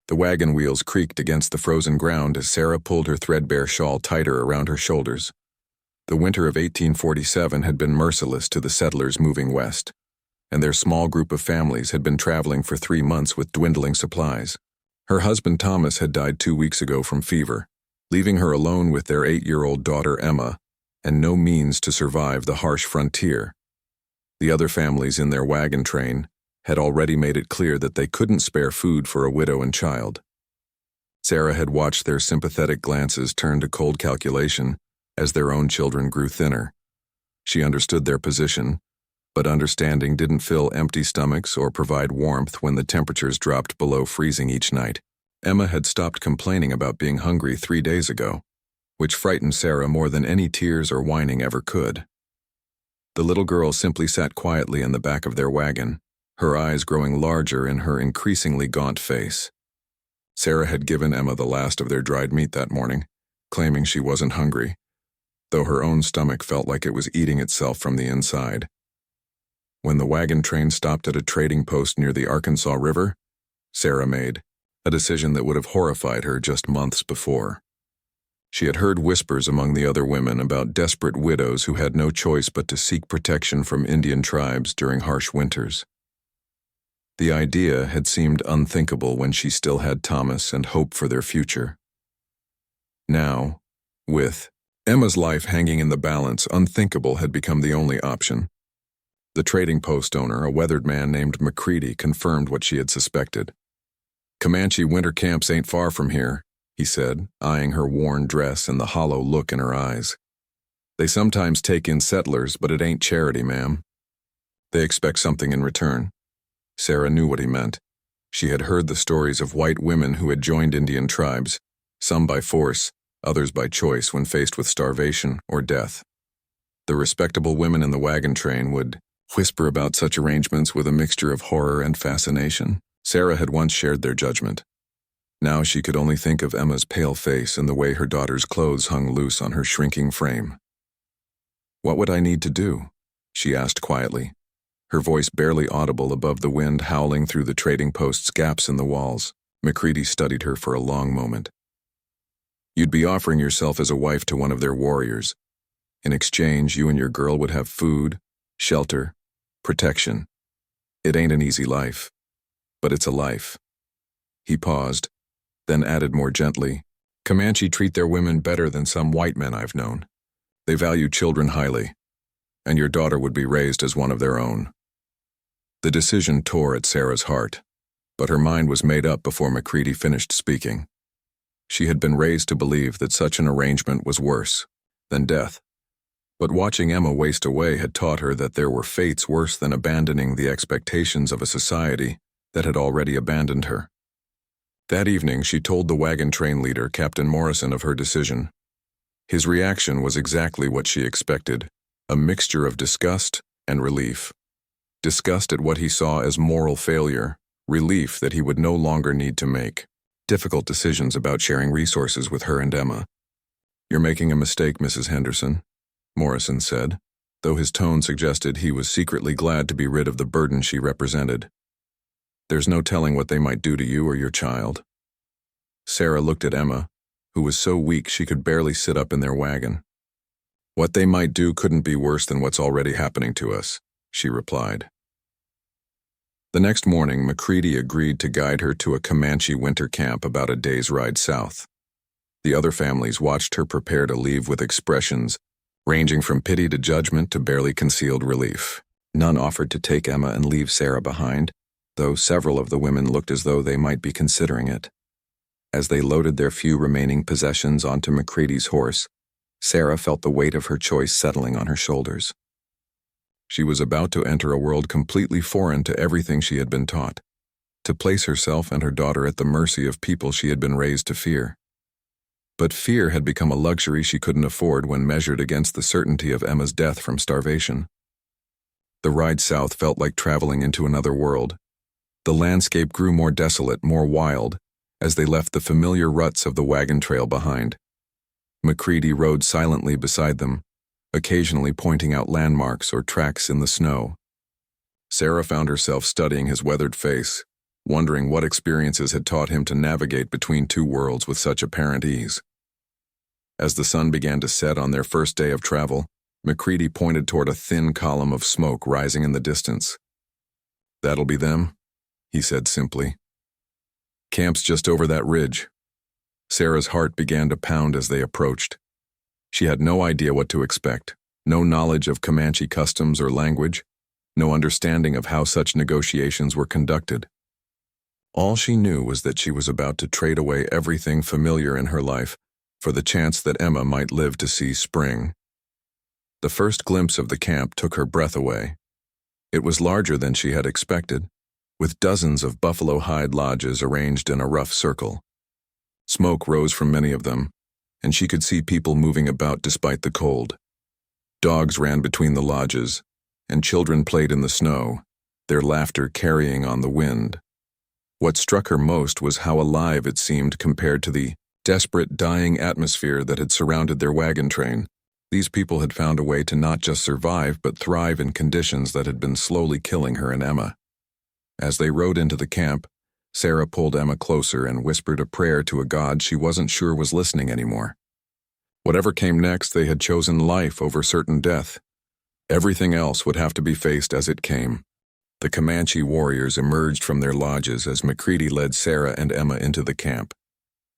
The wagon wheels creaked against the frozen ground as Sarah pulled her threadbare shawl tighter around her shoulders. The winter of 1847 had been merciless to the settlers moving west, and their small group of families had been traveling for 3 months with dwindling supplies. Her husband Thomas had died 2 weeks ago from fever, leaving her alone with their 8-year-old daughter Emma, and no means to survive the harsh frontier. The other families in their wagon train had already made it clear that they couldn't spare food for a widow and child. Sarah had watched their sympathetic glances turn to cold calculation as their own children grew thinner. She understood their position, but understanding didn't fill empty stomachs or provide warmth when the temperatures dropped below freezing each night. Emma had stopped complaining about being hungry 3 days ago, which frightened Sarah more than any tears or whining ever could. The little girl simply sat quietly in the back of their wagon, her eyes growing larger in her increasingly gaunt face. Sarah had given Emma the last of their dried meat that morning, claiming she wasn't hungry, though her own stomach felt like it was eating itself from the inside. When the wagon train stopped at a trading post near the Arkansas River, Sarah made a decision that would have horrified her just months before. She had heard whispers among the other women about desperate widows who had no choice but to seek protection from Indian tribes during harsh winters. The idea had seemed unthinkable when she still had Thomas and hope for their future. Now, with Emma's life hanging in the balance, unthinkable had become the only option. The trading post owner, a weathered man named McCready, confirmed what she had suspected. "Comanche winter camps ain't far from here," he said, eyeing her worn dress and the hollow look in her eyes. "They sometimes take in settlers, but it ain't charity, ma'am. They expect something in return." Sarah knew what he meant. She had heard the stories of white women who had joined Indian tribes, some by force, others by choice when faced with starvation or death. The respectable women in the wagon train would whisper about such arrangements with a mixture of horror and fascination. Sarah had once shared their judgment. Now she could only think of Emma's pale face and the way her daughter's clothes hung loose on her shrinking frame. "What would I need to do?" she asked quietly, her voice barely audible above the wind howling through the trading post's gaps in the walls. McCready studied her for a long moment. "You'd be offering yourself as a wife to one of their warriors. In exchange, you and your girl would have food, shelter, protection. It ain't an easy life, but it's a life." He paused, then added more gently, "Comanche treat their women better than some white men I've known. They value children highly, and your daughter would be raised as one of their own." The decision tore at Sarah's heart, but her mind was made up before McCready finished speaking. She had been raised to believe that such an arrangement was worse than death, but watching Emma waste away had taught her that there were fates worse than abandoning the expectations of a society that had already abandoned her. That evening, she told the wagon train leader, Captain Morrison, of her decision. His reaction was exactly what she expected, a mixture of disgust and relief. Disgust at what he saw as moral failure, relief that he would no longer need to make difficult decisions about sharing resources with her and Emma. "You're making a mistake, Mrs. Henderson," Morrison said, though his tone suggested he was secretly glad to be rid of the burden she represented. "There's no telling what they might do to you or your child." Sarah looked at Emma, who was so weak she could barely sit up in their wagon. "What they might do couldn't be worse than what's already happening to us," she replied. The next morning, McCready agreed to guide her to a Comanche winter camp about a day's ride south. The other families watched her prepare to leave with expressions ranging from pity to judgment to barely concealed relief. None offered to take Emma and leave Sarah behind, though several of the women looked as though they might be considering it. As they loaded their few remaining possessions onto McCready's horse, Sarah felt the weight of her choice settling on her shoulders. She was about to enter a world completely foreign to everything she had been taught, to place herself and her daughter at the mercy of people she had been raised to fear. But fear had become a luxury she couldn't afford when measured against the certainty of Emma's death from starvation. The ride south felt like traveling into another world. The landscape grew more desolate, more wild, as they left the familiar ruts of the wagon trail behind. McCready rode silently beside them, occasionally pointing out landmarks or tracks in the snow. Sarah found herself studying his weathered face, wondering what experiences had taught him to navigate between two worlds with such apparent ease. As the sun began to set on their first day of travel, McCready pointed toward a thin column of smoke rising in the distance. "That'll be them," he said simply. "Camp's just over that ridge." Sarah's heart began to pound as they approached. She had no idea what to expect, no knowledge of Comanche customs or language, no understanding of how such negotiations were conducted. All she knew was that she was about to trade away everything familiar in her life for the chance that Emma might live to see spring. The first glimpse of the camp took her breath away. It was larger than she had expected, with dozens of buffalo hide lodges arranged in a rough circle. Smoke rose from many of them, and she could see people moving about despite the cold. Dogs ran between the lodges, and children played in the snow, their laughter carrying on the wind. What struck her most was how alive it seemed compared to the desperate, dying atmosphere that had surrounded their wagon train. These people had found a way to not just survive but thrive in conditions that had been slowly killing her and Emma. As they rode into the camp, Sarah pulled Emma closer and whispered a prayer to a God she wasn't sure was listening anymore. Whatever came next, they had chosen life over certain death. Everything else would have to be faced as it came. The Comanche warriors emerged from their lodges as McCready led Sarah and Emma into the camp.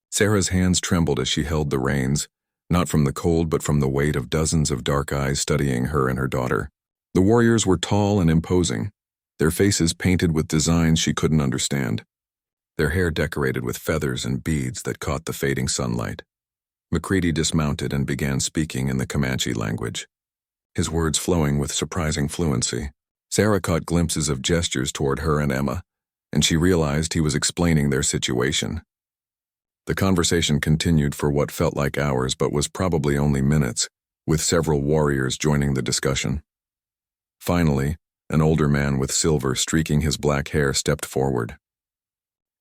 Sarah's hands trembled as she held the reins, not from the cold but from the weight of dozens of dark eyes studying her and her daughter. The warriors were tall and imposing, their faces painted with designs she couldn't understand, their hair decorated with feathers and beads that caught the fading sunlight. McCready dismounted and began speaking in the Comanche language, his words flowing with surprising fluency. Sarah caught glimpses of gestures toward her and Emma, and she realized he was explaining their situation. The conversation continued for what felt like hours but was probably only minutes, with several warriors joining the discussion. Finally, an older man with silver streaking his black hair stepped forward.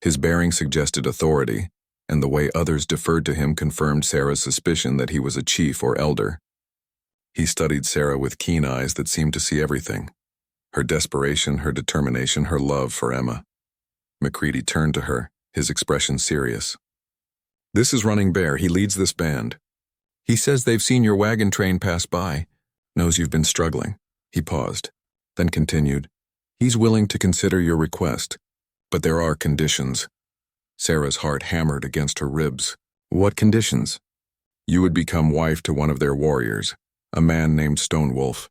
His bearing suggested authority, and the way others deferred to him confirmed Sarah's suspicion that he was a chief or elder. He studied Sarah with keen eyes that seemed to see everything: her desperation, her determination, her love for Emma. McCready turned to her, his expression serious. "This is Running Bear. He leads this band. He says they've seen your wagon train pass by, knows you've been struggling." He paused, then continued, "He's willing to consider your request, but there are conditions." Sarah's heart hammered against her ribs. "What conditions?" "You would become wife to one of their warriors, a man named Stonewolf.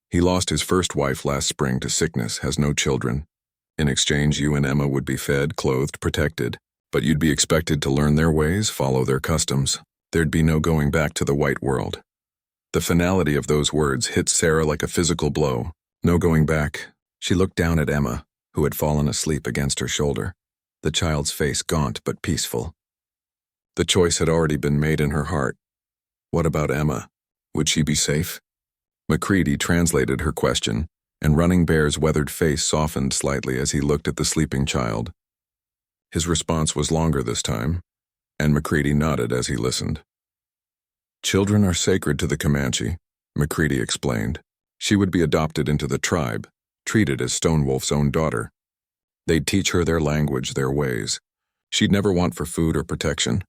He lost his first wife last spring to sickness, has no children. In exchange, you and Emma would be fed, clothed, protected, but you'd be expected to learn their ways, follow their customs. There'd be no going back to the white world." The finality of those words hit Sarah like a physical blow. No going back. She looked down at Emma, who had fallen asleep against her shoulder, the child's face gaunt but peaceful. The choice had already been made in her heart. What about Emma? Would she be safe? McCready translated her question, and Running Bear's weathered face softened slightly as he looked at the sleeping child. His response was longer this time, and McCready nodded as he listened. "Children are sacred to the Comanche," McCready explained. "She would be adopted into the tribe, treated as Stonewolf's own daughter. They'd teach her their language, their ways. She'd never want for food or protection.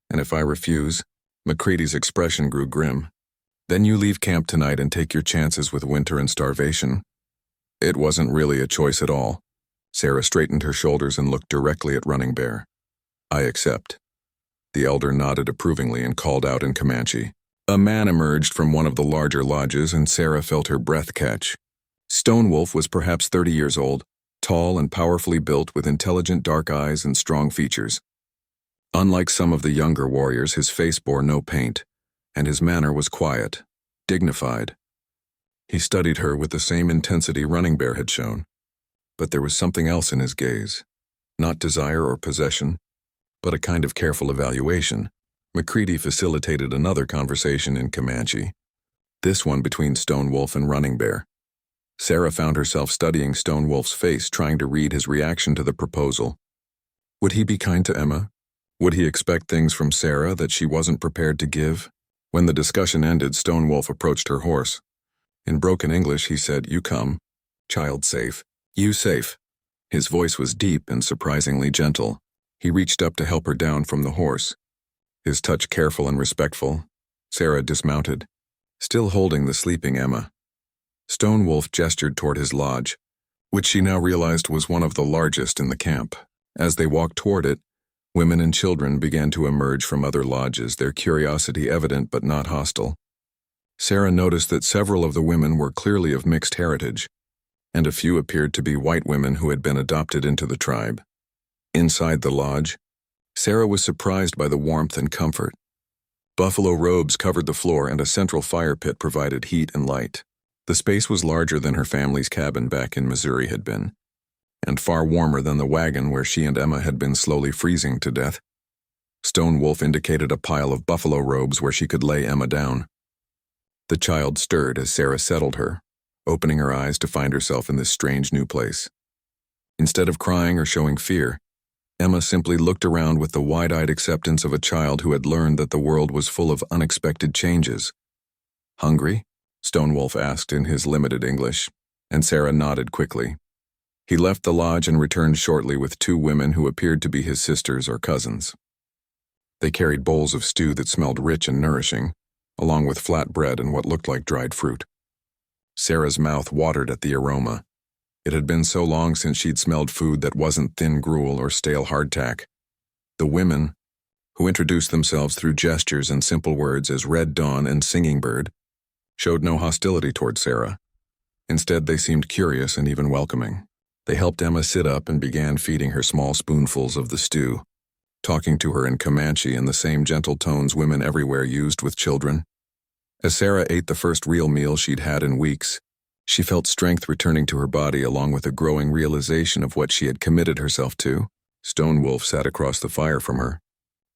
And if I refuse," McCready's expression grew grim, "then you leave camp tonight and take your chances with winter and starvation." It wasn't really a choice at all. Sarah straightened her shoulders and looked directly at Running Bear. "I accept." The elder nodded approvingly and called out in Comanche. A man emerged from one of the larger lodges, and Sarah felt her breath catch. Stonewolf was perhaps 30 years old, tall and powerfully built with intelligent dark eyes and strong features. Unlike some of the younger warriors, his face bore no paint, and his manner was quiet, dignified. He studied her with the same intensity Running Bear had shown, but there was something else in his gaze. Not desire or possession, but a kind of careful evaluation. McCready facilitated another conversation in Comanche, this one between Stonewolf and Running Bear. Sarah found herself studying Stonewolf's face, trying to read his reaction to the proposal. Would he be kind to Emma? Would he expect things from Sarah that she wasn't prepared to give? When the discussion ended, Stonewolf approached her horse. In broken English, he said, "You come. Child safe. You safe." His voice was deep and surprisingly gentle. He reached up to help her down from the horse. His touch careful and respectful. Sarah dismounted, still holding the sleeping Emma. Stonewolf gestured toward his lodge, which she now realized was one of the largest in the camp. As they walked toward it, women and children began to emerge from other lodges, their curiosity evident but not hostile. Sarah noticed that several of the women were clearly of mixed heritage, and a few appeared to be white women who had been adopted into the tribe. Inside the lodge, Sarah was surprised by the warmth and comfort. Buffalo robes covered the floor and a central fire pit provided heat and light. The space was larger than her family's cabin back in Missouri had been, and far warmer than the wagon where she and Emma had been slowly freezing to death. Stonewolf indicated a pile of buffalo robes where she could lay Emma down. The child stirred as Sarah settled her, opening her eyes to find herself in this strange new place. Instead of crying or showing fear, Emma simply looked around with the wide-eyed acceptance of a child who had learned that the world was full of unexpected changes. "Hungry?" Stonewolf asked in his limited English, and Sarah nodded quickly. He left the lodge and returned shortly with two women who appeared to be his sisters or cousins. They carried bowls of stew that smelled rich and nourishing, along with flat bread and what looked like dried fruit. Sarah's mouth watered at the aroma. It had been so long since she'd smelled food that wasn't thin gruel or stale hardtack. The women, who introduced themselves through gestures and simple words as Red Dawn and Singing Bird, showed no hostility toward Sarah. Instead, they seemed curious and even welcoming. They helped Emma sit up and began feeding her small spoonfuls of the stew, talking to her in Comanche in the same gentle tones women everywhere used with children. As Sarah ate the first real meal she'd had in weeks, she felt strength returning to her body along with a growing realization of what she had committed herself to. Stonewolf sat across the fire from her,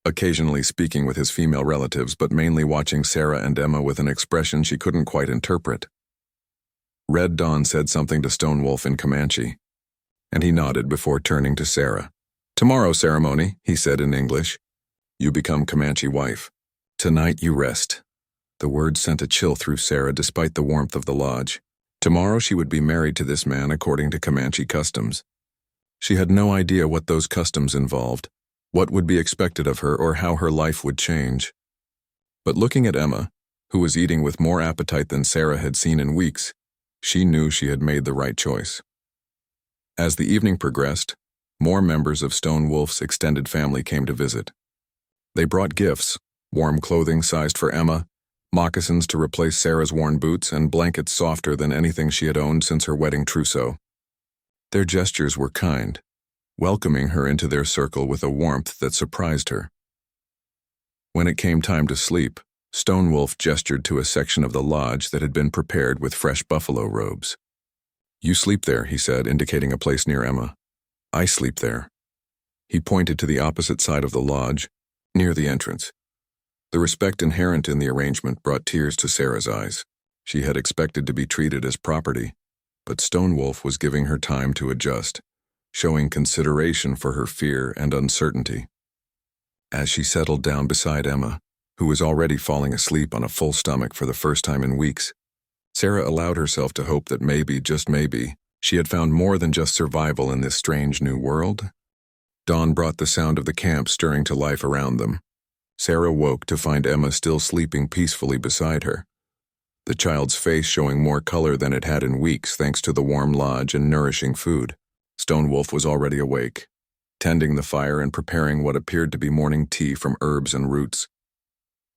occasionally speaking with his female relatives but mainly watching Sarah and Emma with an expression she couldn't quite interpret. Red Dawn said something to Stonewolf in Comanche, and he nodded before turning to Sarah. "Tomorrow ceremony," he said in English. "You become Comanche wife. Tonight you rest." The words sent a chill through Sarah despite the warmth of the lodge. Tomorrow she would be married to this man according to Comanche customs. She had no idea what those customs involved, what would be expected of her, or how her life would change. But looking at Emma, who was eating with more appetite than Sarah had seen in weeks, she knew she had made the right choice. As the evening progressed, more members of Stonewolf's extended family came to visit. They brought gifts, warm clothing sized for Emma, moccasins to replace Sarah's worn boots, and blankets softer than anything she had owned since her wedding trousseau. Their gestures were kind, welcoming her into their circle with a warmth that surprised her. When it came time to sleep, Stonewolf gestured to a section of the lodge that had been prepared with fresh buffalo robes. "You sleep there," he said, indicating a place near Emma. "I sleep there." He pointed to the opposite side of the lodge, near the entrance. The respect inherent in the arrangement brought tears to Sarah's eyes. She had expected to be treated as property, but Stonewolf was giving her time to adjust, showing consideration for her fear and uncertainty. As she settled down beside Emma, who was already falling asleep on a full stomach for the first time in weeks, Sarah allowed herself to hope that maybe, just maybe, she had found more than just survival in this strange new world. Dawn brought the sound of the camp stirring to life around them. Sarah woke to find Emma still sleeping peacefully beside her, the child's face showing more color than it had in weeks thanks to the warm lodge and nourishing food. Stonewolf was already awake, tending the fire and preparing what appeared to be morning tea from herbs and roots.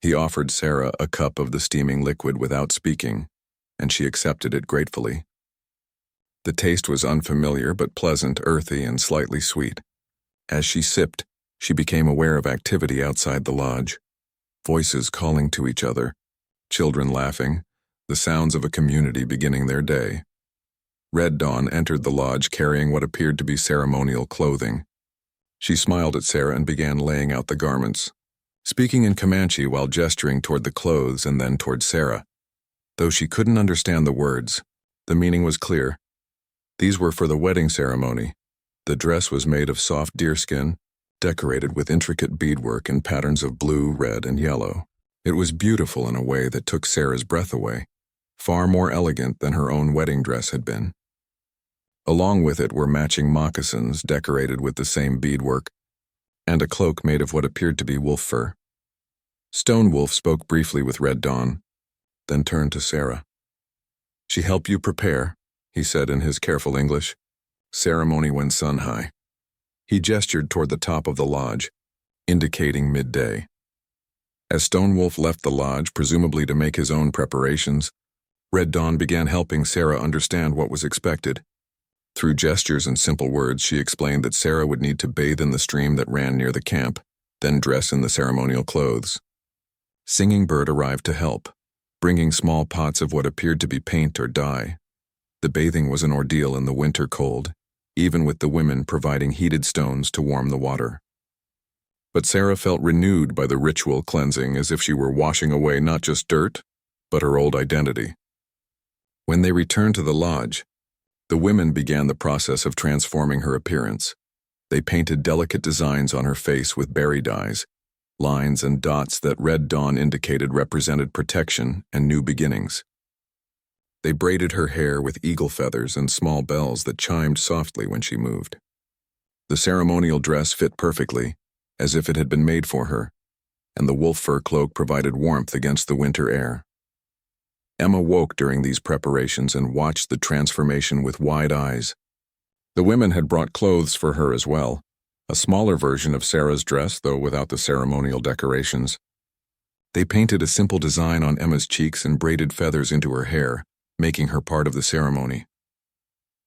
He offered Sarah a cup of the steaming liquid without speaking, and she accepted it gratefully. The taste was unfamiliar but pleasant, earthy, and slightly sweet. As she sipped, she became aware of activity outside the lodge. Voices calling to each other, children laughing, the sounds of a community beginning their day. Red Dawn entered the lodge carrying what appeared to be ceremonial clothing. She smiled at Sarah and began laying out the garments, speaking in Comanche while gesturing toward the clothes and then toward Sarah. Though she couldn't understand the words, the meaning was clear. These were for the wedding ceremony. The dress was made of soft deerskin, decorated with intricate beadwork and patterns of blue, red, and yellow. It was beautiful in a way that took Sarah's breath away, far more elegant than her own wedding dress had been. Along with it were matching moccasins decorated with the same beadwork, and a cloak made of what appeared to be wolf fur. Stone Wolf spoke briefly with Red Dawn, then turned to Sarah. "She helped you prepare," he said in his careful English. "Ceremony when sun high." He gestured toward the top of the lodge, indicating midday. As Stone Wolf left the lodge, presumably to make his own preparations, Red Dawn began helping Sarah understand what was expected. Through gestures and simple words, she explained that Sarah would need to bathe in the stream that ran near the camp, then dress in the ceremonial clothes. Singing Bird arrived to help, bringing small pots of what appeared to be paint or dye. The bathing was an ordeal in the winter cold, even with the women providing heated stones to warm the water. But Sarah felt renewed by the ritual cleansing, as if she were washing away not just dirt, but her old identity. When they returned to the lodge, the women began the process of transforming her appearance. They painted delicate designs on her face with berry dyes, lines and dots that Red Dawn indicated represented protection and new beginnings. They braided her hair with eagle feathers and small bells that chimed softly when she moved. The ceremonial dress fit perfectly, as if it had been made for her, and the wolf fur cloak provided warmth against the winter air. Emma woke during these preparations and watched the transformation with wide eyes. The women had brought clothes for her as well, a smaller version of Sarah's dress, though without the ceremonial decorations. They painted a simple design on Emma's cheeks and braided feathers into her hair, making her part of the ceremony.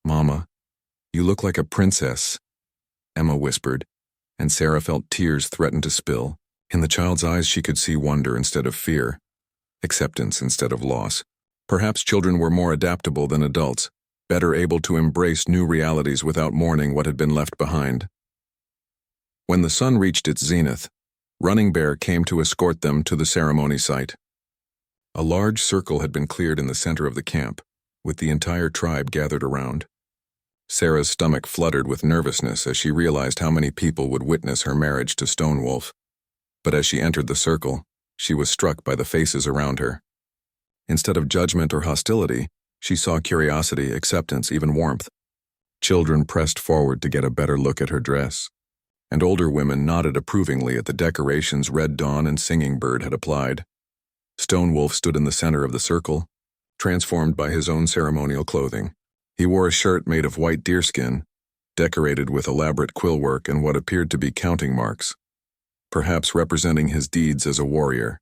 "Mama, you look like a princess," Emma whispered, and Sarah felt tears threaten to spill. In the child's eyes she could see wonder instead of fear, acceptance instead of loss. Perhaps children were more adaptable than adults, better able to embrace new realities without mourning what had been left behind. When the sun reached its zenith, Running Bear came to escort them to the ceremony site. A large circle had been cleared in the center of the camp, with the entire tribe gathered around. Sarah's stomach fluttered with nervousness as she realized how many people would witness her marriage to Stone Wolf. But as she entered the circle, she was struck by the faces around her. Instead of judgment or hostility, she saw curiosity, acceptance, even warmth. Children pressed forward to get a better look at her dress, and older women nodded approvingly at the decorations Red Dawn and Singing Bird had applied. Stone Wolf stood in the center of the circle, transformed by his own ceremonial clothing. He wore a shirt made of white deerskin, decorated with elaborate quill work and what appeared to be counting marks, perhaps representing his deeds as a warrior.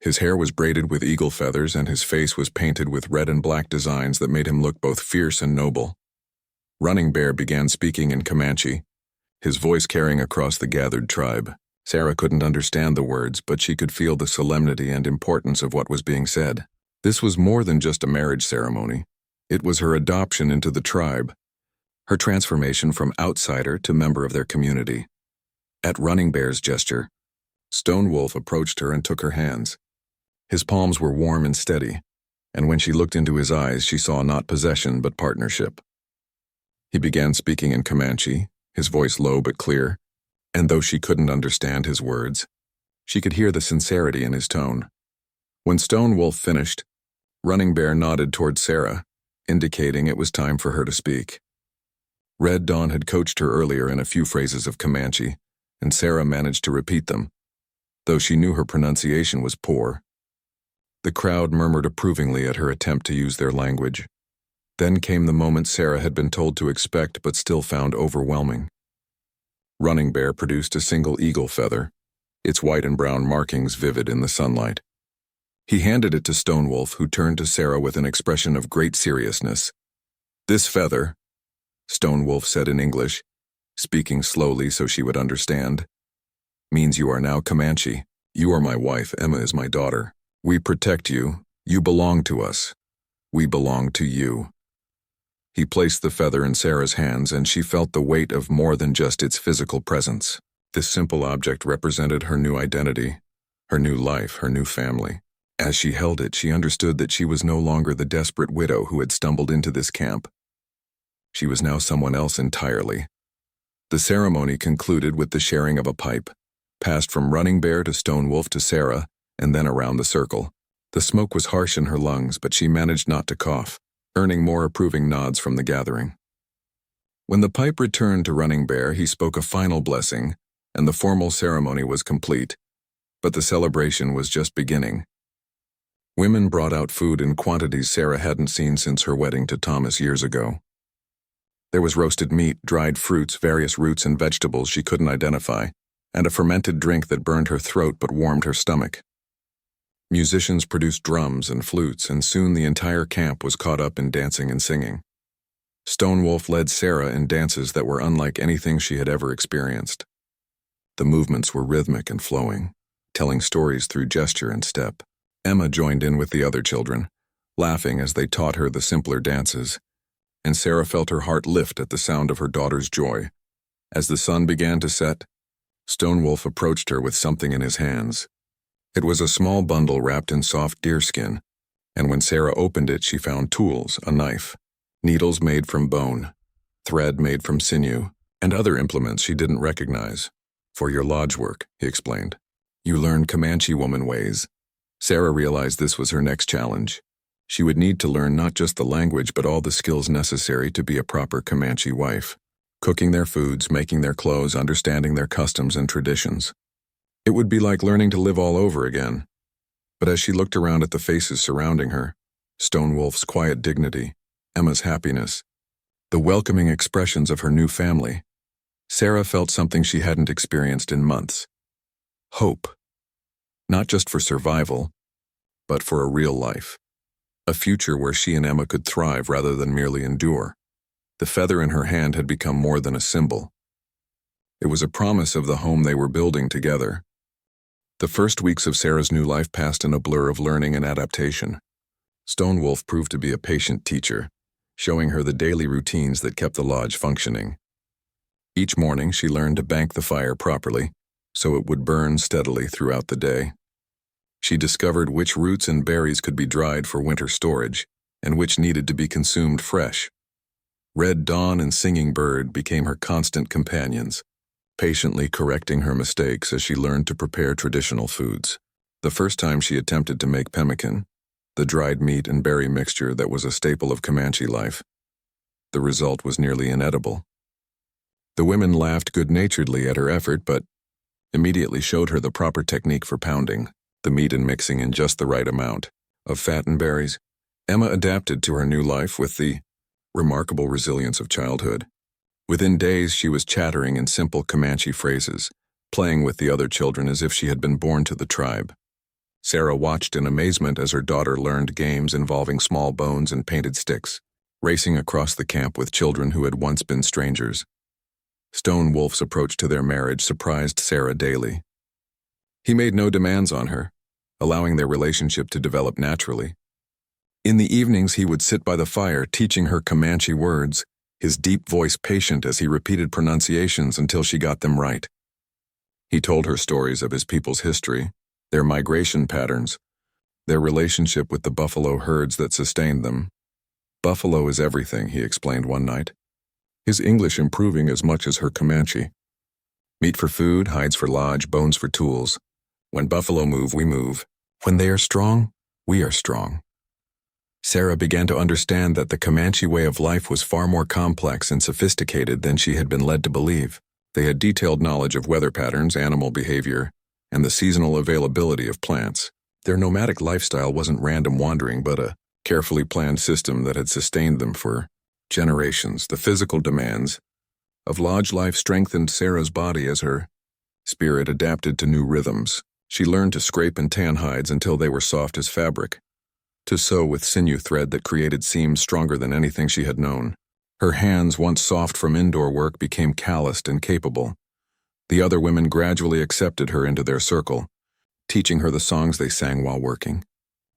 His hair was braided with eagle feathers and his face was painted with red and black designs that made him look both fierce and noble. Running Bear began speaking in Comanche, his voice carrying across the gathered tribe. Sarah couldn't understand the words, but she could feel the solemnity and importance of what was being said. This was more than just a marriage ceremony. It was her adoption into the tribe, her transformation from outsider to member of their community. At Running Bear's gesture, Stone Wolf approached her and took her hands. His palms were warm and steady, and when she looked into his eyes, she saw not possession but partnership. He began speaking in Comanche, his voice low but clear, and though she couldn't understand his words, she could hear the sincerity in his tone. When Stone Wolf finished, Running Bear nodded toward Sarah, indicating it was time for her to speak. Red Dawn had coached her earlier in a few phrases of Comanche, and Sarah managed to repeat them, though she knew her pronunciation was poor. The crowd murmured approvingly at her attempt to use their language. Then came the moment Sarah had been told to expect but still found overwhelming. Running Bear produced a single eagle feather, its white and brown markings vivid in the sunlight. He handed it to Stone Wolf, who turned to Sarah with an expression of great seriousness. "This feather," Stone Wolf said in English, speaking slowly so she would understand, "means you are now Comanche. You are my wife, Emma is my daughter. We protect you. You belong to us. We belong to you." He placed the feather in Sarah's hands, and she felt the weight of more than just its physical presence. This simple object represented her new identity, her new life, her new family. As she held it, she understood that she was no longer the desperate widow who had stumbled into this camp. She was now someone else entirely. The ceremony concluded with the sharing of a pipe, passed from Running Bear to Stone Wolf to Sarah, and then around the circle. The smoke was harsh in her lungs, but she managed not to cough, earning more approving nods from the gathering. When the pipe returned to Running Bear, he spoke a final blessing, and the formal ceremony was complete, but the celebration was just beginning. Women brought out food in quantities Sarah hadn't seen since her wedding to Thomas years ago. There was roasted meat, dried fruits, various roots and vegetables she couldn't identify, and a fermented drink that burned her throat but warmed her stomach. Musicians produced drums and flutes, and soon the entire camp was caught up in dancing and singing. Stonewolf led Sarah in dances that were unlike anything she had ever experienced. The movements were rhythmic and flowing, telling stories through gesture and step. Emma joined in with the other children, laughing as they taught her the simpler dances, and Sarah felt her heart lift at the sound of her daughter's joy. As the sun began to set, Stonewolf approached her with something in his hands. It was a small bundle wrapped in soft deerskin, and when Sarah opened it, she found tools, a knife, needles made from bone, thread made from sinew, and other implements she didn't recognize. "For your lodge work," he explained. "You learn Comanche woman ways." Sarah realized this was her next challenge. She would need to learn not just the language but all the skills necessary to be a proper Comanche wife. Cooking their foods, making their clothes, understanding their customs and traditions. It would be like learning to live all over again. But as she looked around at the faces surrounding her, Stonewolf's quiet dignity, Emma's happiness, the welcoming expressions of her new family, Sarah felt something she hadn't experienced in months. Hope. Not just for survival, but for a real life. A future where she and Emma could thrive rather than merely endure. The feather in her hand had become more than a symbol. It was a promise of the home they were building together. The first weeks of Sarah's new life passed in a blur of learning and adaptation. Stonewolf proved to be a patient teacher, showing her the daily routines that kept the lodge functioning. Each morning she learned to bank the fire properly, so it would burn steadily throughout the day. She discovered which roots and berries could be dried for winter storage, and which needed to be consumed fresh. Red Dawn and Singing Bird became her constant companions, patiently correcting her mistakes as she learned to prepare traditional foods. The first time she attempted to make pemmican, the dried meat and berry mixture that was a staple of Comanche life, the result was nearly inedible. The women laughed good-naturedly at her effort, but immediately showed her the proper technique for pounding the meat and mixing in just the right amount of fat and berries. Emma adapted to her new life with the remarkable resilience of childhood. Within days, she was chattering in simple Comanche phrases, playing with the other children as if she had been born to the tribe. Sarah watched in amazement as her daughter learned games involving small bones and painted sticks, racing across the camp with children who had once been strangers. Stonewolf's approach to their marriage surprised Sarah daily. He made no demands on her, allowing their relationship to develop naturally. In the evenings, he would sit by the fire teaching her Comanche words, his deep voice patient as he repeated pronunciations until she got them right. He told her stories of his people's history, their migration patterns, their relationship with the buffalo herds that sustained them. "Buffalo is everything," he explained one night, his English improving as much as her Comanche. "Meat for food, hides for lodge, bones for tools. When buffalo move, we move. When they are strong, we are strong." Sarah began to understand that the Comanche way of life was far more complex and sophisticated than she had been led to believe. They had detailed knowledge of weather patterns, animal behavior, and the seasonal availability of plants. Their nomadic lifestyle wasn't random wandering, but a carefully planned system that had sustained them for generations. The physical demands of lodge life strengthened Sarah's body as her spirit adapted to new rhythms. She learned to scrape and tan hides until they were soft as fabric, to sew with sinew thread that created seams stronger than anything she had known. Her hands, once soft from indoor work, became calloused and capable. The other women gradually accepted her into their circle, teaching her the songs they sang while working,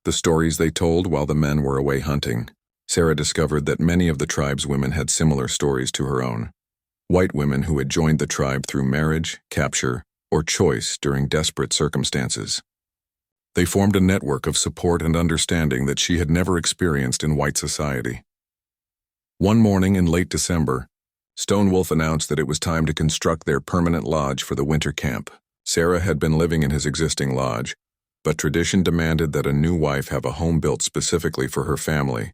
the stories they told while the men were away hunting. Sarah discovered that many of the tribe's women had similar stories to her own. White women who had joined the tribe through marriage, capture, or choice during desperate circumstances. They formed a network of support and understanding that she had never experienced in white society. One morning in late December, Stonewolf announced that it was time to construct their permanent lodge for the winter camp. Sarah had been living in his existing lodge, but tradition demanded that a new wife have a home built specifically for her family.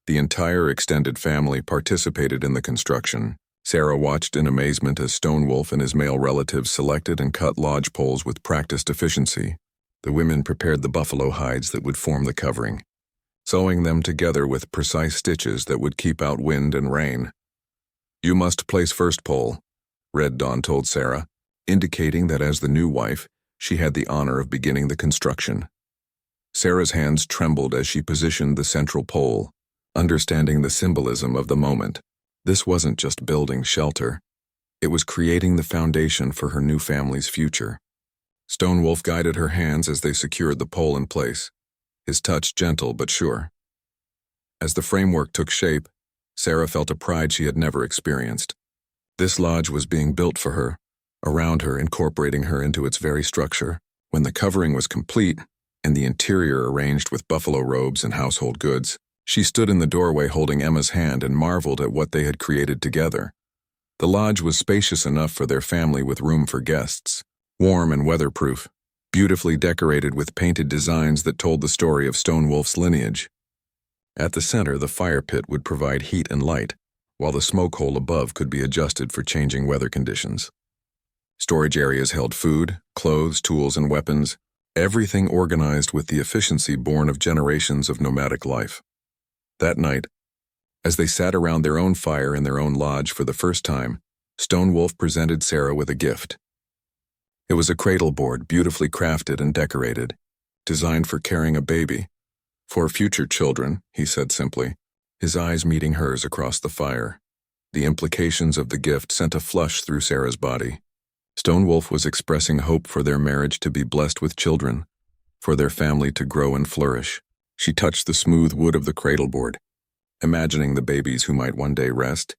The entire extended family participated in the construction. Sarah watched in amazement as Stonewolf and his male relatives selected and cut lodge poles with practiced efficiency. The women prepared the buffalo hides that would form the covering, sewing them together with precise stitches that would keep out wind and rain. "You must place first pole," Red Dawn told Sarah, indicating that as the new wife, she had the honor of beginning the construction. Sarah's hands trembled as she positioned the central pole, understanding the symbolism of the moment. This wasn't just building shelter. It was creating the foundation for her new family's future. Stonewolf guided her hands as they secured the pole in place, his touch gentle but sure. As the framework took shape, Sarah felt a pride she had never experienced. This lodge was being built for her, around her, incorporating her into its very structure. When the covering was complete, and the interior arranged with buffalo robes and household goods, she stood in the doorway holding Emma's hand and marveled at what they had created together. The lodge was spacious enough for their family with room for guests, warm and weatherproof, beautifully decorated with painted designs that told the story of Stonewolf's lineage. At the center, the fire pit would provide heat and light, while the smoke hole above could be adjusted for changing weather conditions. Storage areas held food, clothes, tools, and weapons, everything organized with the efficiency born of generations of nomadic life. That night, as they sat around their own fire in their own lodge for the first time, Stonewolf presented Sarah with a gift. It was a cradle board beautifully crafted and decorated, designed for carrying a baby. "For future children," he said simply, his eyes meeting hers across the fire. The implications of the gift sent a flush through Sarah's body. Stonewolf was expressing hope for their marriage to be blessed with children, for their family to grow and flourish. She touched the smooth wood of the cradle board, imagining the babies who might one day rest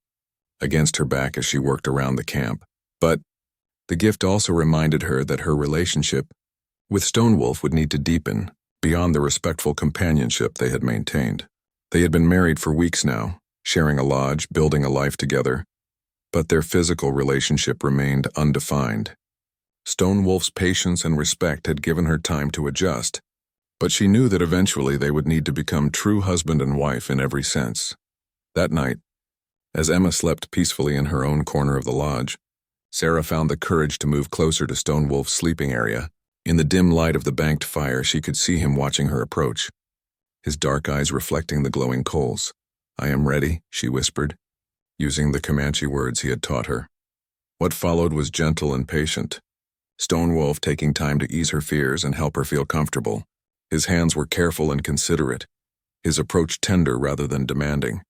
against her back as she worked around the camp. But the gift also reminded her that her relationship with Stonewolf would need to deepen beyond the respectful companionship they had maintained. They had been married for weeks now, sharing a lodge, building a life together, but their physical relationship remained undefined. Stonewolf's patience and respect had given her time to adjust, but she knew that eventually they would need to become true husband and wife in every sense. That night, as Emma slept peacefully in her own corner of the lodge, Sarah found the courage to move closer to Stonewolf's sleeping area. In the dim light of the banked fire, she could see him watching her approach, his dark eyes reflecting the glowing coals. "I am ready," she whispered, using the Comanche words he had taught her. What followed was gentle and patient, Stonewolf taking time to ease her fears and help her feel comfortable. His hands were careful and considerate, his approach tender rather than demanding.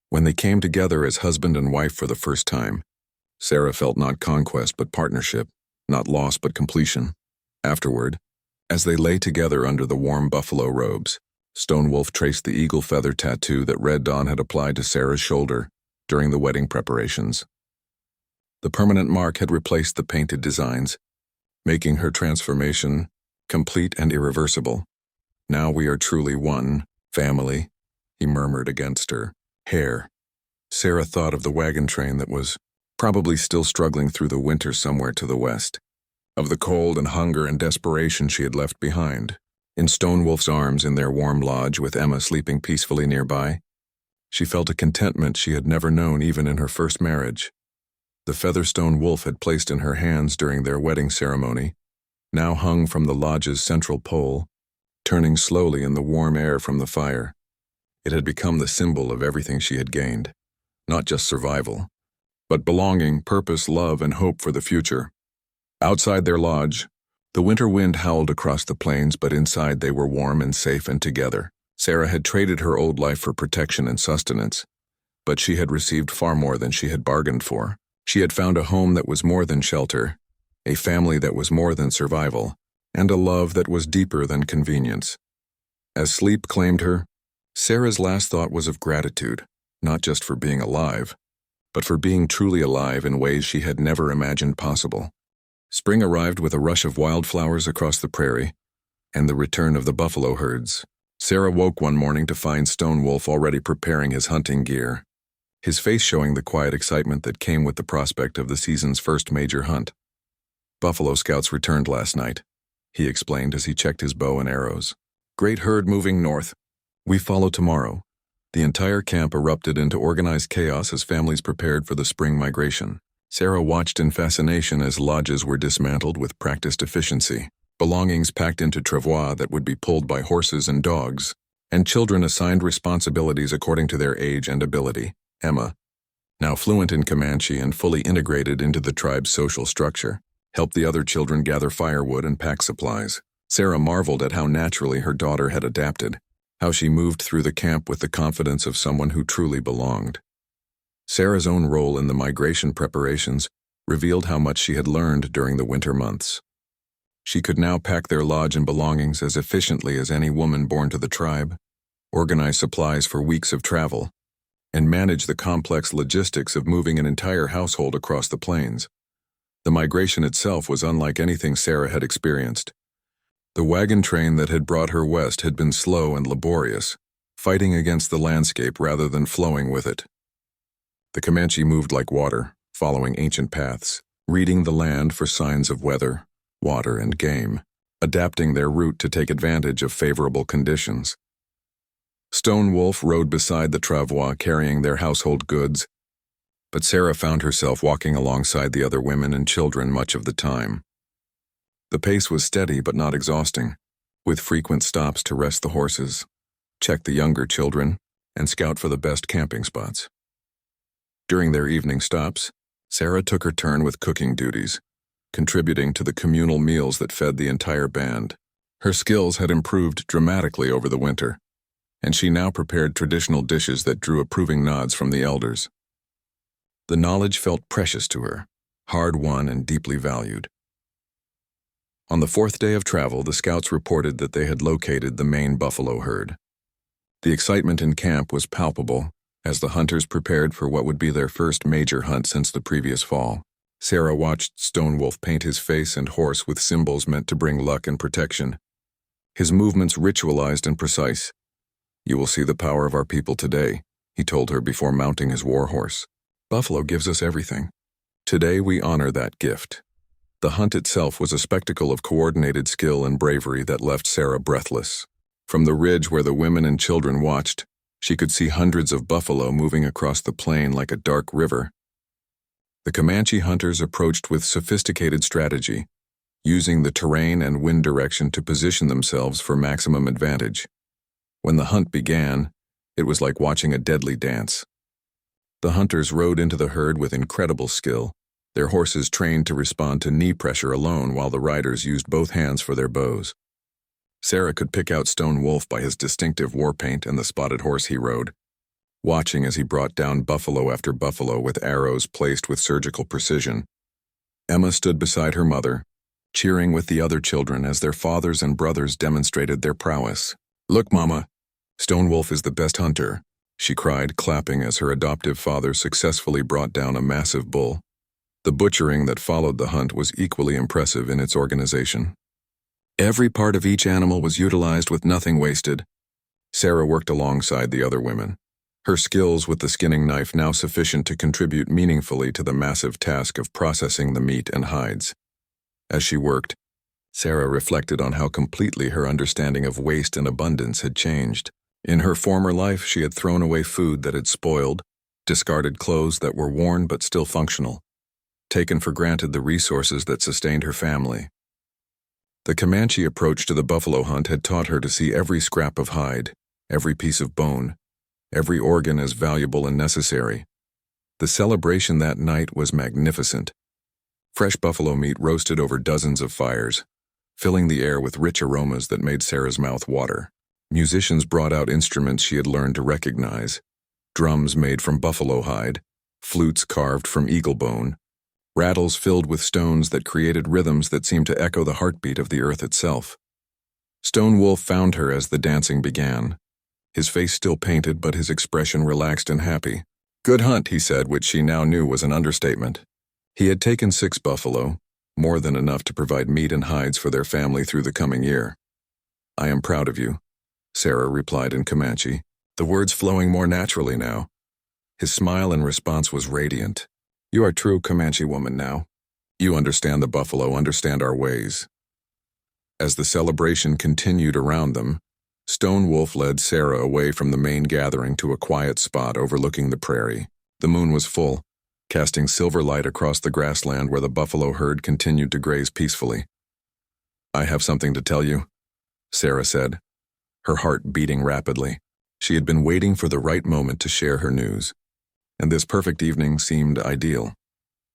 When they came together as husband and wife for the first time, Sarah felt not conquest but partnership, not loss but completion. Afterward, as they lay together under the warm buffalo robes, Stonewolf traced the eagle feather tattoo that Red Dawn had applied to Sarah's shoulder during the wedding preparations. The permanent mark had replaced the painted designs, making her transformation complete and irreversible. "Now we are truly one family," he murmured against her hair. Sarah thought of the wagon train that was probably still struggling through the winter somewhere to the west, of the cold and hunger and desperation she had left behind. In Stonewolf's arms in their warm lodge with Emma sleeping peacefully nearby, she felt a contentment she had never known even in her first marriage. The feather Stonewolf had placed in her hands during their wedding ceremony now hung from the lodge's central pole, turning slowly in the warm air from the fire. It had become the symbol of everything she had gained, not just survival, but belonging, purpose, love, and hope for the future. Outside their lodge, the winter wind howled across the plains, but inside they were warm and safe and together. Sarah had traded her old life for protection and sustenance, but she had received far more than she had bargained for. She had found a home that was more than shelter, a family that was more than survival, and a love that was deeper than convenience. As sleep claimed her, Sarah's last thought was of gratitude, not just for being alive, but for being truly alive in ways she had never imagined possible. Spring arrived with a rush of wildflowers across the prairie, and the return of the buffalo herds. Sarah woke one morning to find Stonewolf already preparing his hunting gear, his face showing the quiet excitement that came with the prospect of the season's first major hunt. "Buffalo scouts returned last night," he explained as he checked his bow and arrows. "Great herd moving north. We follow tomorrow. The entire camp erupted into organized chaos as families prepared for the spring migration. Sarah watched in fascination as lodges were dismantled with practiced efficiency, belongings packed into travois that would be pulled by horses and dogs, and children assigned responsibilities according to their age and ability. Emma, now fluent in Comanche and fully integrated into the tribe's social structure, helped the other children gather firewood and pack supplies. Sarah marveled at how naturally her daughter had adapted, how she moved through the camp with the confidence of someone who truly belonged. Sarah's own role in the migration preparations revealed how much she had learned during the winter months. She could now pack their lodge and belongings as efficiently as any woman born to the tribe, organize supplies for weeks of travel, and manage the complex logistics of moving an entire household across the plains. The migration itself was unlike anything Sarah had experienced. The wagon train that had brought her west had been slow and laborious, fighting against the landscape rather than flowing with it. The Comanche moved like water, following ancient paths, reading the land for signs of weather, water, and game, adapting their route to take advantage of favorable conditions. Stone Wolf rode beside the travois carrying their household goods, but Sarah found herself walking alongside the other women and children much of the time. The pace was steady but not exhausting, with frequent stops to rest the horses, check the younger children, and scout for the best camping spots. During their evening stops, Sarah took her turn with cooking duties, contributing to the communal meals that fed the entire band. Her skills had improved dramatically over the winter, and she now prepared traditional dishes that drew approving nods from the elders. The knowledge felt precious to her, hard-won and deeply valued. On the fourth day of travel, the scouts reported that they had located the main buffalo herd. The excitement in camp was palpable as the hunters prepared for what would be their first major hunt since the previous fall. Sarah watched Stone Wolf paint his face and horse with symbols meant to bring luck and protection, his movements ritualized and precise. "You will see the power of our people today," he told her before mounting his war horse. "Buffalo gives us everything. Today we honor that gift." The hunt itself was a spectacle of coordinated skill and bravery that left Sarah breathless. From the ridge where the women and children watched, she could see hundreds of buffalo moving across the plain like a dark river. The Comanche hunters approached with sophisticated strategy, using the terrain and wind direction to position themselves for maximum advantage. When the hunt began, it was like watching a deadly dance. The hunters rode into the herd with incredible skill, their horses trained to respond to knee pressure alone while the riders used both hands for their bows. Sarah could pick out Stone Wolf by his distinctive war paint and the spotted horse he rode, watching as he brought down buffalo after buffalo with arrows placed with surgical precision. Emma stood beside her mother, cheering with the other children as their fathers and brothers demonstrated their prowess. "Look, Mama, Stone Wolf is the best hunter," she cried, clapping as her adoptive father successfully brought down a massive bull. The butchering that followed the hunt was equally impressive in its organization. Every part of each animal was utilized with nothing wasted. Sarah worked alongside the other women, her skills with the skinning knife now sufficient to contribute meaningfully to the massive task of processing the meat and hides. As she worked, Sarah reflected on how completely her understanding of waste and abundance had changed. In her former life, she had thrown away food that had spoiled, discarded clothes that were worn but still functional, taken for granted the resources that sustained her family. The Comanche approach to the buffalo hunt had taught her to see every scrap of hide, every piece of bone, every organ as valuable and necessary. The celebration that night was magnificent. Fresh buffalo meat roasted over dozens of fires, filling the air with rich aromas that made Sarah's mouth water. Musicians brought out instruments she had learned to recognize: drums made from buffalo hide, flutes carved from eagle bone, rattles filled with stones that created rhythms that seemed to echo the heartbeat of the earth itself. Stone Wolf found her as the dancing began, his face still painted but his expression relaxed and happy. "Good hunt," he said, which she now knew was an understatement. He had taken 6 buffalo, more than enough to provide meat and hides for their family through the coming year. "I am proud of you," Sarah replied in Comanche, the words flowing more naturally now. His smile in response was radiant. "You are true Comanche woman now. You understand the buffalo, understand our ways." As the celebration continued around them, Stone Wolf led Sarah away from the main gathering to a quiet spot overlooking the prairie. The moon was full, casting silver light across the grassland where the buffalo herd continued to graze peacefully. "I have something to tell you," Sarah said, her heart beating rapidly. She had been waiting for the right moment to share her news, and this perfect evening seemed ideal.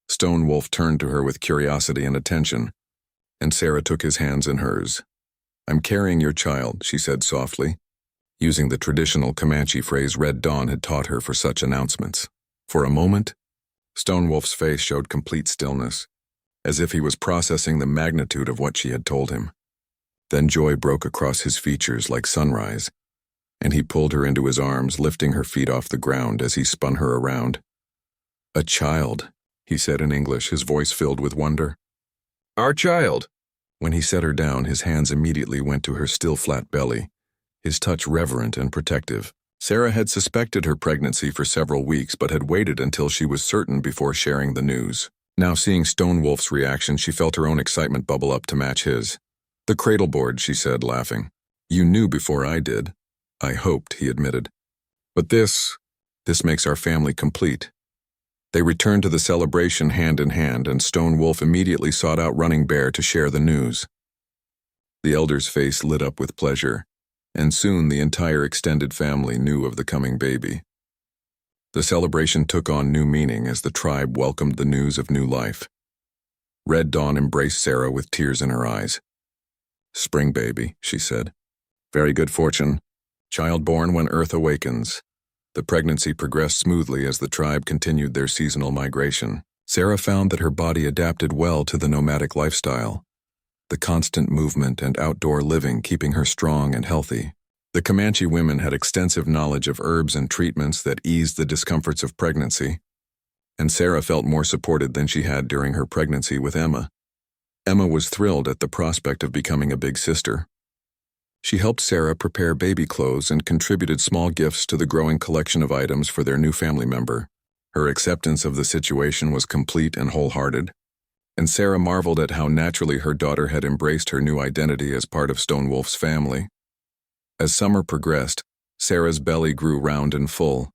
Stone Wolf turned to her with curiosity and attention, and Sarah took his hands in hers. "I'm carrying your child," she said softly, using the traditional Comanche phrase Red Dawn had taught her for such announcements. For a moment, Stone Wolf's face showed complete stillness, as if he was processing the magnitude of what she had told him. Then joy broke across his features like sunrise, and he pulled her into his arms, lifting her feet off the ground as he spun her around. "A child," he said in English, his voice filled with wonder. "Our child." When he set her down, his hands immediately went to her still flat belly, his touch reverent and protective. Sarah had suspected her pregnancy for several weeks, but had waited until she was certain before sharing the news. Now, seeing Stone Wolf's reaction, she felt her own excitement bubble up to match his. "The cradleboard," she said, laughing. "You knew before I did." "I hoped," he admitted. "But this makes our family complete." They returned to the celebration hand in hand, and Stone Wolf immediately sought out Running Bear to share the news. The elder's face lit up with pleasure, and soon the entire extended family knew of the coming baby. The celebration took on new meaning as the tribe welcomed the news of new life. Red Dawn embraced Sarah with tears in her eyes. "Spring baby," she said. "Very good fortune. Child born when Earth awakens." The pregnancy progressed smoothly as the tribe continued their seasonal migration. Sarah found that her body adapted well to the nomadic lifestyle, the constant movement and outdoor living keeping her strong and healthy. The Comanche women had extensive knowledge of herbs and treatments that eased the discomforts of pregnancy, and Sarah felt more supported than she had during her pregnancy with Emma. Emma was thrilled at the prospect of becoming a big sister. She helped Sarah prepare baby clothes and contributed small gifts to the growing collection of items for their new family member. Her acceptance of the situation was complete and wholehearted, and Sarah marveled at how naturally her daughter had embraced her new identity as part of Stone Wolf's family. As summer progressed, Sarah's belly grew round and full.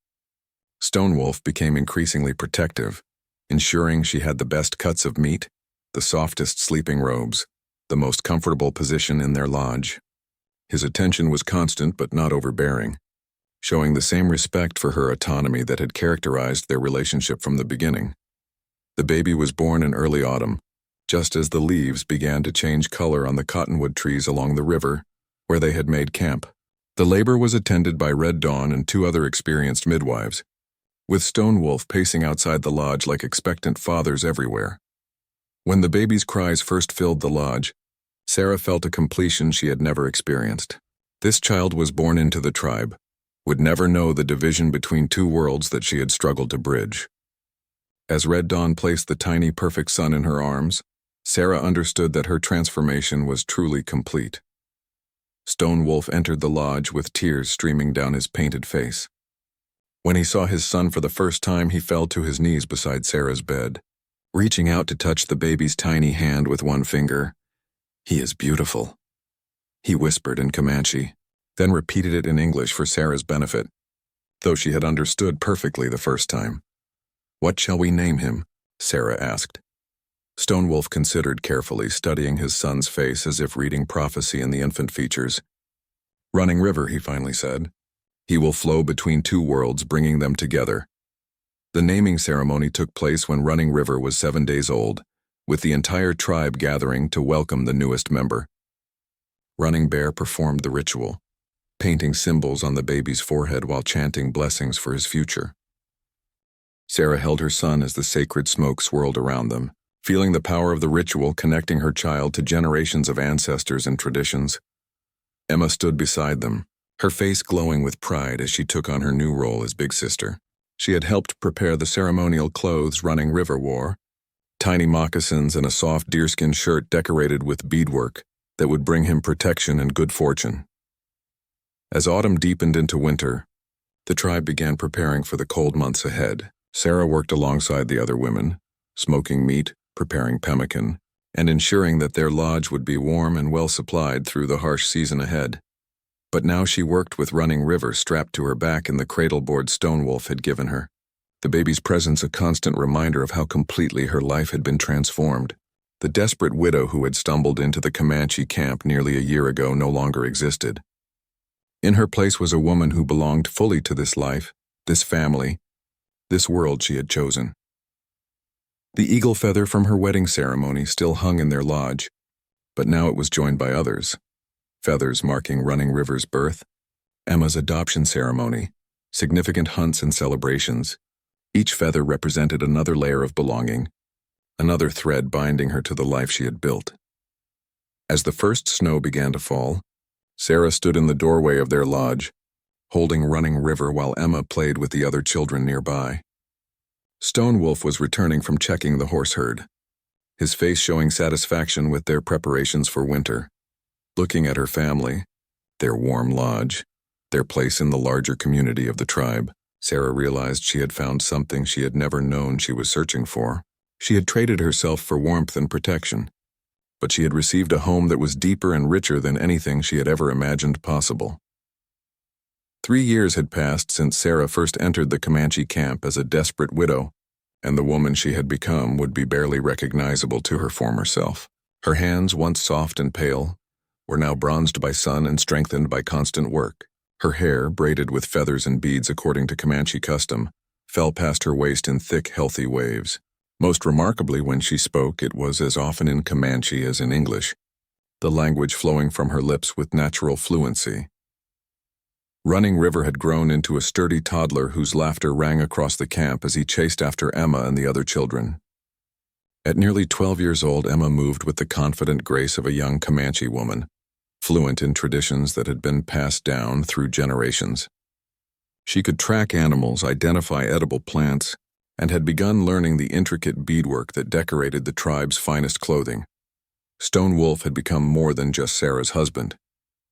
Stone Wolf became increasingly protective, ensuring she had the best cuts of meat, the softest sleeping robes, the most comfortable position in their lodge. His attention was constant but not overbearing, showing the same respect for her autonomy that had characterized their relationship from the beginning. The baby was born in early autumn, just as the leaves began to change color on the cottonwood trees along the river, where they had made camp. The labor was attended by Red Dawn and 2 other experienced midwives, with Stone Wolf pacing outside the lodge like expectant fathers everywhere. When the baby's cries first filled the lodge, Sarah felt a completion she had never experienced. This child was born into the tribe, would never know the division between 2 worlds that she had struggled to bridge. As Red Dawn placed the tiny perfect son in her arms, Sarah understood that her transformation was truly complete. Stone Wolf entered the lodge with tears streaming down his painted face. When he saw his son for the first time, he fell to his knees beside Sarah's bed, reaching out to touch the baby's tiny hand with one finger. "He is beautiful," he whispered in Comanche, then repeated it in English for Sarah's benefit, though she had understood perfectly the first time. "What shall we name him?" Sarah asked. Stone Wolf considered carefully, studying his son's face as if reading prophecy in the infant features. "Running River," he finally said. "He will flow between 2 worlds, bringing them together." The naming ceremony took place when Running River was 7 days old, with the entire tribe gathering to welcome the newest member. Running Bear performed the ritual, painting symbols on the baby's forehead while chanting blessings for his future. Sarah held her son as the sacred smoke swirled around them, feeling the power of the ritual connecting her child to generations of ancestors and traditions. Emma stood beside them, her face glowing with pride as she took on her new role as big sister. She had helped prepare the ceremonial clothes Running River wore, tiny moccasins and a soft deerskin shirt decorated with beadwork that would bring him protection and good fortune. As autumn deepened into winter, the tribe began preparing for the cold months ahead. Sarah worked alongside the other women, smoking meat, preparing pemmican, and ensuring that their lodge would be warm and well supplied through the harsh season ahead. But now she worked with Running River strapped to her back in the cradleboard Stonewolf had given her. The baby's presence a constant reminder of how completely her life had been transformed. The desperate widow who had stumbled into the Comanche camp nearly a year ago no longer existed. In her place was a woman who belonged fully to this life, this family, this world she had chosen. The eagle feather from her wedding ceremony still hung in their lodge, but now it was joined by others. Feathers marking Running River's birth, Emma's adoption ceremony, significant hunts and celebrations. Each feather represented another layer of belonging, another thread binding her to the life she had built. As the first snow began to fall, Sarah stood in the doorway of their lodge, holding Running River while Emma played with the other children nearby. Stonewolf was returning from checking the horse herd, his face showing satisfaction with their preparations for winter. Looking at her family, their warm lodge, their place in the larger community of the tribe, Sarah realized she had found something she had never known she was searching for. She had traded herself for warmth and protection, but she had received a home that was deeper and richer than anything she had ever imagined possible. 3 years had passed since Sarah first entered the Comanche camp as a desperate widow, and the woman she had become would be barely recognizable to her former self. Her hands, once soft and pale, were now bronzed by sun and strengthened by constant work. Her hair, braided with feathers and beads according to Comanche custom, fell past her waist in thick, healthy waves. Most remarkably, when she spoke, it was as often in Comanche as in English, the language flowing from her lips with natural fluency. Running River had grown into a sturdy toddler whose laughter rang across the camp as he chased after Emma and the other children. At nearly 12 years old, Emma moved with the confident grace of a young Comanche woman, fluent in traditions that had been passed down through generations. She could track animals, identify edible plants, and had begun learning the intricate beadwork that decorated the tribe's finest clothing. Stonewolf had become more than just Sarah's husband.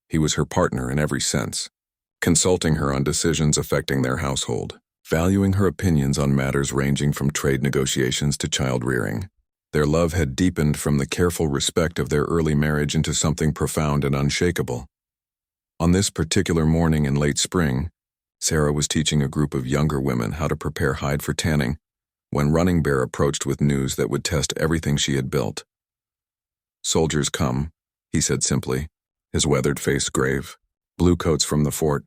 He was her partner in every sense, consulting her on decisions affecting their household, valuing her opinions on matters ranging from trade negotiations to child rearing. Their love had deepened from the careful respect of their early marriage into something profound and unshakable. On this particular morning in late spring, Sarah was teaching a group of younger women how to prepare hide for tanning when Running Bear approached with news that would test everything she had built. "Soldiers come," he said simply, his weathered face grave. "Blue coats from the fort.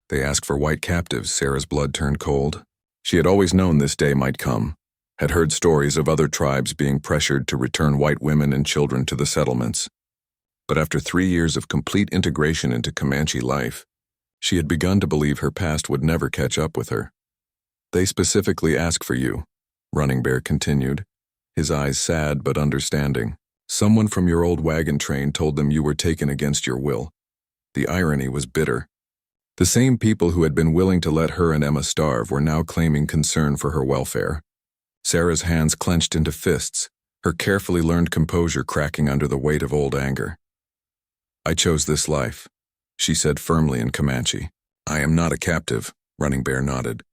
They ask for white captives." Sarah's blood turned cold. She had always known this day might come, had heard stories of other tribes being pressured to return white women and children to the settlements. But after 3 years of complete integration into Comanche life, she had begun to believe her past would never catch up with her. "They specifically ask for you," Running Bear continued, his eyes sad but understanding. "Someone from your old wagon train told them you were taken against your will." The irony was bitter. The same people who had been willing to let her and Emma starve were now claiming concern for her welfare. Sarah's hands clenched into fists, her carefully learned composure cracking under the weight of old anger. "I chose this life," she said firmly in Comanche. "I am not a captive," Running Bear nodded.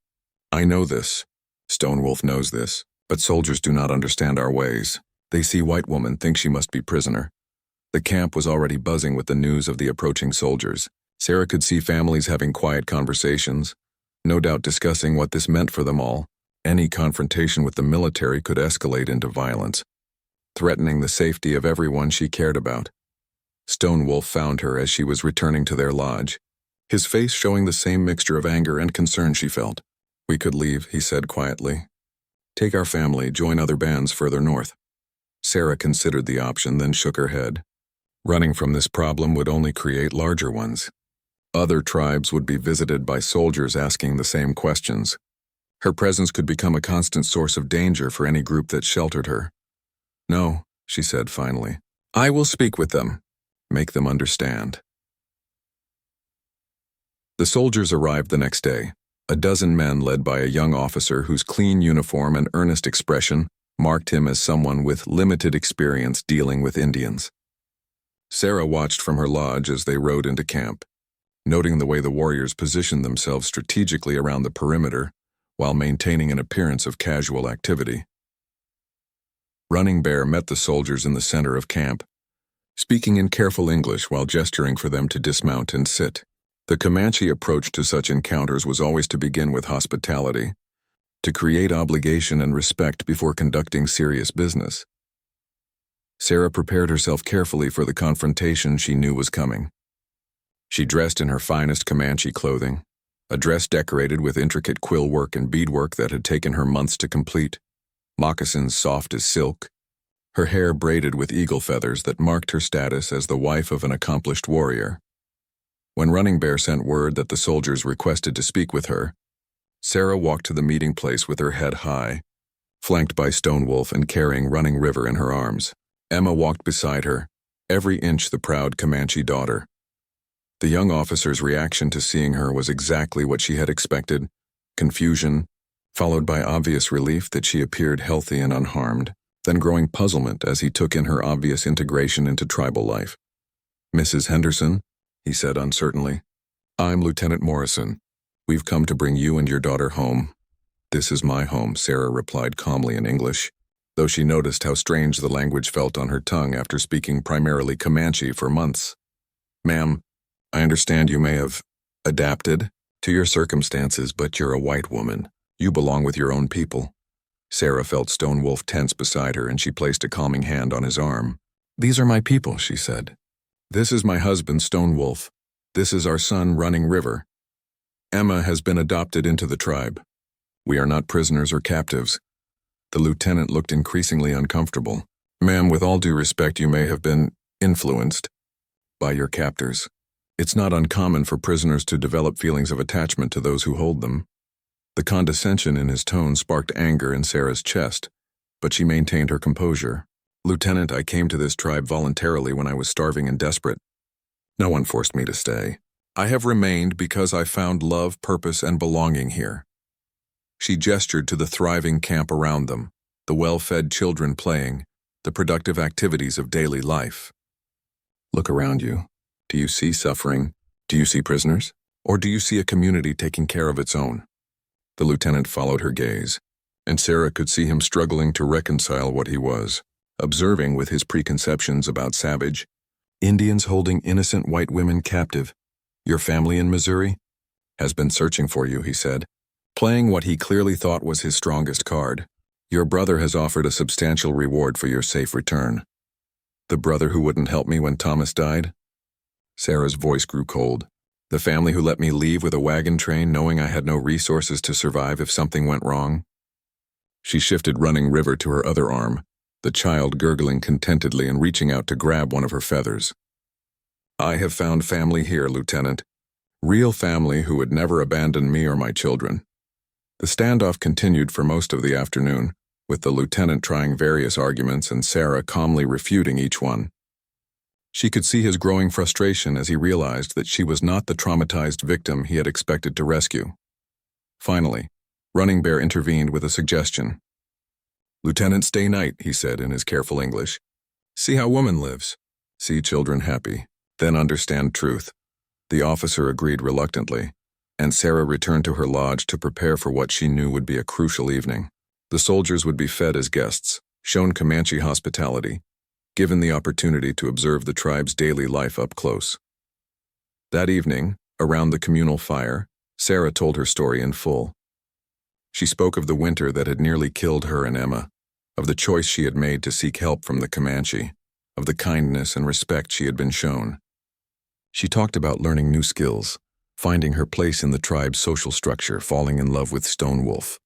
"I know this. Stonewolf knows this, but soldiers do not understand our ways. They see white woman, think she must be prisoner." The camp was already buzzing with the news of the approaching soldiers. Sarah could see families having quiet conversations, no doubt discussing what this meant for them all. Any confrontation with the military could escalate into violence, threatening the safety of everyone she cared about. Stonewolf found her as she was returning to their lodge, his face showing the same mixture of anger and concern she felt. "We could leave," he said quietly. "Take our family, join other bands further north." Sarah considered the option, then shook her head. Running from this problem would only create larger ones. Other tribes would be visited by soldiers asking the same questions. Her presence could become a constant source of danger for any group that sheltered her. "No," she said finally. "I will speak with them. Make them understand." The soldiers arrived the next day, a dozen men led by a young officer whose clean uniform and earnest expression marked him as someone with limited experience dealing with Indians. Sarah watched from her lodge as they rode into camp, noting the way the warriors positioned themselves strategically around the perimeter while maintaining an appearance of casual activity. Running Bear met the soldiers in the center of camp, speaking in careful English while gesturing for them to dismount and sit. The Comanche approach to such encounters was always to begin with hospitality, to create obligation and respect before conducting serious business. Sarah prepared herself carefully for the confrontation she knew was coming. She dressed in her finest Comanche clothing, a dress decorated with intricate quill work and beadwork that had taken her months to complete, moccasins soft as silk, her hair braided with eagle feathers that marked her status as the wife of an accomplished warrior. When Running Bear sent word that the soldiers requested to speak with her, Sarah walked to the meeting place with her head high, flanked by Stonewolf and carrying Running River in her arms. Emma walked beside her, every inch the proud Comanche daughter. The young officer's reaction to seeing her was exactly what she had expected: confusion, followed by obvious relief that she appeared healthy and unharmed, then growing puzzlement as he took in her obvious integration into tribal life. "Mrs. Henderson," he said uncertainly, "I'm Lieutenant Morrison. We've come to bring you and your daughter home." "This is my home," Sarah replied calmly in English, though she noticed how strange the language felt on her tongue after speaking primarily Comanche for months. "Ma'am, I understand you may have adapted to your circumstances, but you're a white woman. You belong with your own people." Sarah felt Stonewolf tense beside her, and she placed a calming hand on his arm. "These are my people," she said. "This is my husband, Stonewolf. This is our son, Running River. Emma has been adopted into the tribe. We are not prisoners or captives." The lieutenant looked increasingly uncomfortable. "Ma'am, with all due respect, you may have been influenced by your captors. It's not uncommon for prisoners to develop feelings of attachment to those who hold them." The condescension in his tone sparked anger in Sarah's chest, but she maintained her composure. "Lieutenant, I came to this tribe voluntarily when I was starving and desperate. No one forced me to stay. I have remained because I found love, purpose, and belonging here." She gestured to the thriving camp around them, the well-fed children playing, the productive activities of daily life. "Look around you. Do you see suffering? Do you see prisoners? Or do you see a community taking care of its own?" The lieutenant followed her gaze, and Sarah could see him struggling to reconcile what he was observing with his preconceptions about savage Indians holding innocent white women captive. "Your family in Missouri has been searching for you," he said, playing what he clearly thought was his strongest card. "Your brother has offered a substantial reward for your safe return." "The brother who wouldn't help me when Thomas died?" Sarah's voice grew cold. "The family who let me leave with a wagon train knowing I had no resources to survive if something went wrong?" She shifted Running River to her other arm, the child gurgling contentedly and reaching out to grab one of her feathers. "I have found family here, Lieutenant. Real family who would never abandon me or my children." The standoff continued for most of the afternoon, with the lieutenant trying various arguments and Sarah calmly refuting each one. She could see his growing frustration as he realized that she was not the traumatized victim he had expected to rescue. Finally, Running Bear intervened with a suggestion. "Lieutenant, stay night," he said in his careful English. "See how woman lives. See children happy. Then understand truth." The officer agreed reluctantly, and Sarah returned to her lodge to prepare for what she knew would be a crucial evening. The soldiers would be fed as guests, shown Comanche hospitality, given the opportunity to observe the tribe's daily life up close. That evening, around the communal fire, Sarah told her story in full. She spoke of the winter that had nearly killed her and Emma, of the choice she had made to seek help from the Comanche, of the kindness and respect she had been shown. She talked about learning new skills, finding her place in the tribe's social structure, falling in love with Stonewolf,